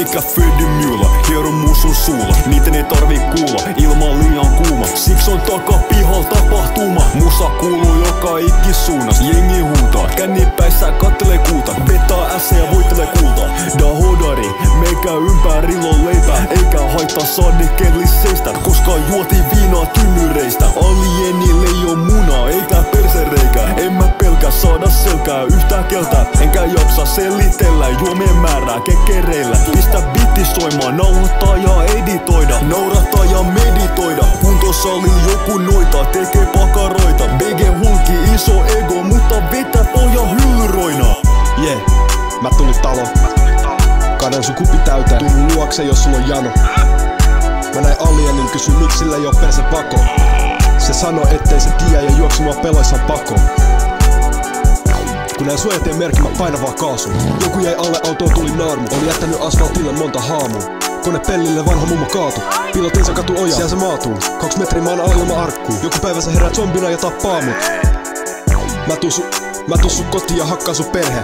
mikä Freddy Mylla, hiero muu sun suulla. Niiden ei tarvii kuulla, ilma on liian kuuma. Siksi on takapihal tapahtuma. Musa kuuluu joka ikkis suunnas. Jengi huutaa, kännipäissään kattelee kuuta. Vetää ässä ja voittelee kultaa. Da hodari, meikä ympärillä leipää. Eikä haittaa sadekelliseistä, koska juotiin viinaa tynnyreistä. Alienille ei oo munaa, eikä persereikää. En mä pelkää saada selkää yhtään keltää. Enkä jaksa selitellä juomien määrää kekereillä. Pistä bitti soimaan, nauhoittaa ja editoida. Naurattaa ja meditoida. Kuntosali joku noita, tekee pakaroita. BG hulki, iso ego, mutta vetää pohja hyllyroina. Yeah, mä tullut talo. Kaden sun kupi täyteen, tullu luokse jos sulla on jano. Mä näin alienin, kysyn miksi sillä ei oo perse pako. Se sano ettei se tiedä ja juoksi mua peloissaan pakoon. Kun näin suojatien merkki, mä painan vaan kaasuun. Joku jäi alle, autoon tuli naarmu. Oli jättänyt asfaltille monta haamua. Kone pellille, vanha mummo kaatu. Pilotinsa katu oja, siellä se maatuu. 2 metriä maan alla ilma arkkuu. Joku päivä se herää zombina ja tappaa mut. Mä tuun sun kotiin ja hakkaan sun perhe.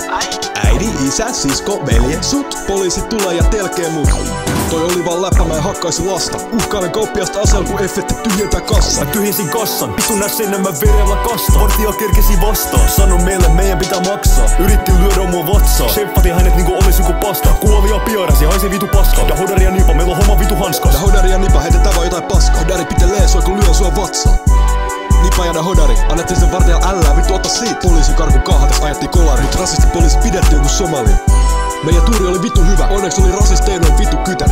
Äidi, isä, sisko, velje, sut. Poliisi tulee ja telkee mut. Toi oli vaan läppä, mä en hakkaisi lasta. Uhkailen kauppiasta aseella, kun effetti tyhjentää kassa. Mä tyhjensin kassan, pitu näsen mä verellä kastaan. Vartija kerkesi vastaan, sano meille meidän pitää maksaa. Yritti lyödä mua vatsaa, sheppatin hänet niinku olis joku pasta. Kuoli ja piarasi, haisi vitu paskaa. Da hodari ja nipa, meillä on homma vitu hanskas. Da hodari ja nipa, heitetään vaan jotain paskaa. Hodari pitelee soi kun lyö sua vatsaa. Nipa ja da hodari, annettiin sen vartijan ällää, vittu ota siitä. Poliisi karkun kaahates ajettiin kolari, mut rasisti poliisi pidettiin joku somali. Meidän tuuri oli vittu hyvä, onneksi oli rasisteinoin vittu kytä.